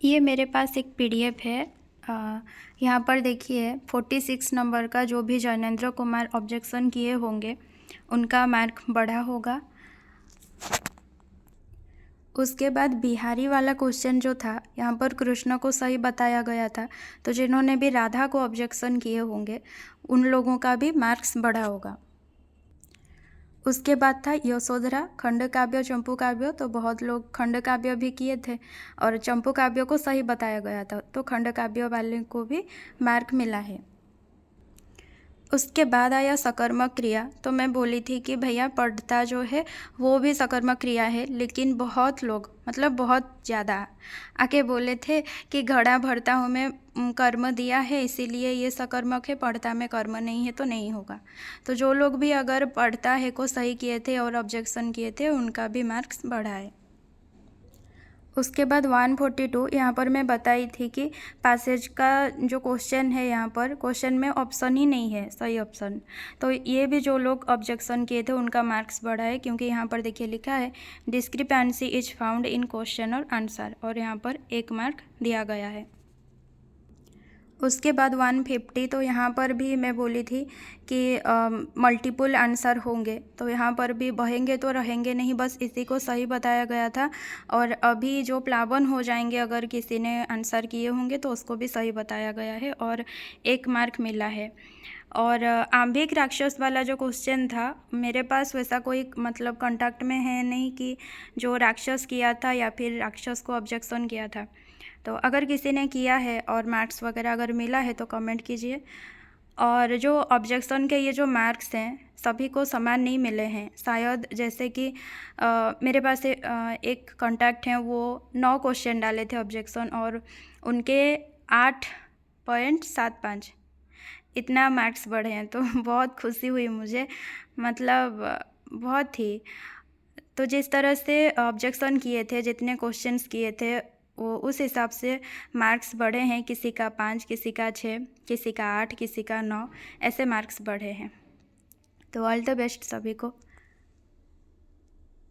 ये मेरे पास एक पीडीएफ है। यहाँ पर देखिए 46 नंबर का जो भी जैनेंद्र कुमार ऑब्जेक्शन किए होंगे उनका मार्क बढ़ा होगा। उसके बाद बिहारी वाला क्वेश्चन जो था, यहाँ पर कृष्ण को सही बताया गया था, तो जिन्होंने भी राधा को ऑब्जेक्शन किए होंगे उन लोगों का भी मार्क्स बढ़ा होगा। उसके बाद था यशोधरा खंड काव्य चंपू काव्य, तो बहुत लोग खंड काव्य भी किए थे और चंपू काव्य को सही बताया गया था, तो खंड काव्य वाले को भी मार्क मिला है। उसके बाद आया सकर्मक क्रिया, तो मैं बोली थी कि भैया पढ़ता जो है वो भी सकर्मक क्रिया है, लेकिन बहुत लोग मतलब बहुत ज़्यादा आके बोले थे कि घड़ा भरता हूँ मैं कर्म दिया है इसीलिए ये सकर्मक है, पढ़ता में कर्म नहीं है तो नहीं होगा। तो जो लोग भी अगर पढ़ता है को सही किए थे और ऑब्जेक्शन किए थे उनका भी मार्क्स बढ़ा है। उसके बाद 142 यहाँ पर मैं बताई थी कि पैसेज का जो क्वेश्चन है, यहाँ पर क्वेश्चन में ऑप्शन ही नहीं है सही ऑप्शन, तो ये भी जो लोग ऑब्जेक्शन किए थे उनका मार्क्स बढ़ा है, क्योंकि यहाँ पर देखिए लिखा है discrepancy is found in question और आंसर, और यहाँ पर 1 मार्क दिया गया है। उसके बाद 150, तो यहाँ पर भी मैं बोली थी कि मल्टीपल आंसर होंगे, तो यहाँ पर भी बहेंगे तो रहेंगे नहीं, बस इसी को सही बताया गया था। और अभी जो प्लावन हो जाएंगे अगर किसी ने आंसर किए होंगे तो उसको भी सही बताया गया है और 1 मार्क मिला है। और आंबिक राक्षस वाला जो क्वेश्चन था, मेरे पास वैसा कोई मतलब कांटेक्ट में है नहीं कि जो राक्षस किया था या फिर राक्षस को ऑब्जेक्शन किया था, तो अगर किसी ने किया है और मार्क्स वगैरह अगर मिला है तो कमेंट कीजिए। और जो ऑब्जेक्शन के ये जो मार्क्स हैं सभी को समान नहीं मिले हैं, शायद जैसे कि मेरे पास एक कांटेक्ट हैं वो 9 क्वेश्चन डाले थे ऑब्जेक्शन और उनके 8.75 इतना मार्क्स बढ़े हैं, तो बहुत खुशी हुई मुझे, मतलब बहुत ही। तो जिस तरह से ऑब्जेक्शन किए थे, जितने क्वेश्चंस किए थे, वो उस हिसाब से मार्क्स बढ़े हैं, किसी का 5, किसी का 6, किसी का 8, किसी का 9, ऐसे मार्क्स बढ़े हैं। तो ऑल द बेस्ट सभी को।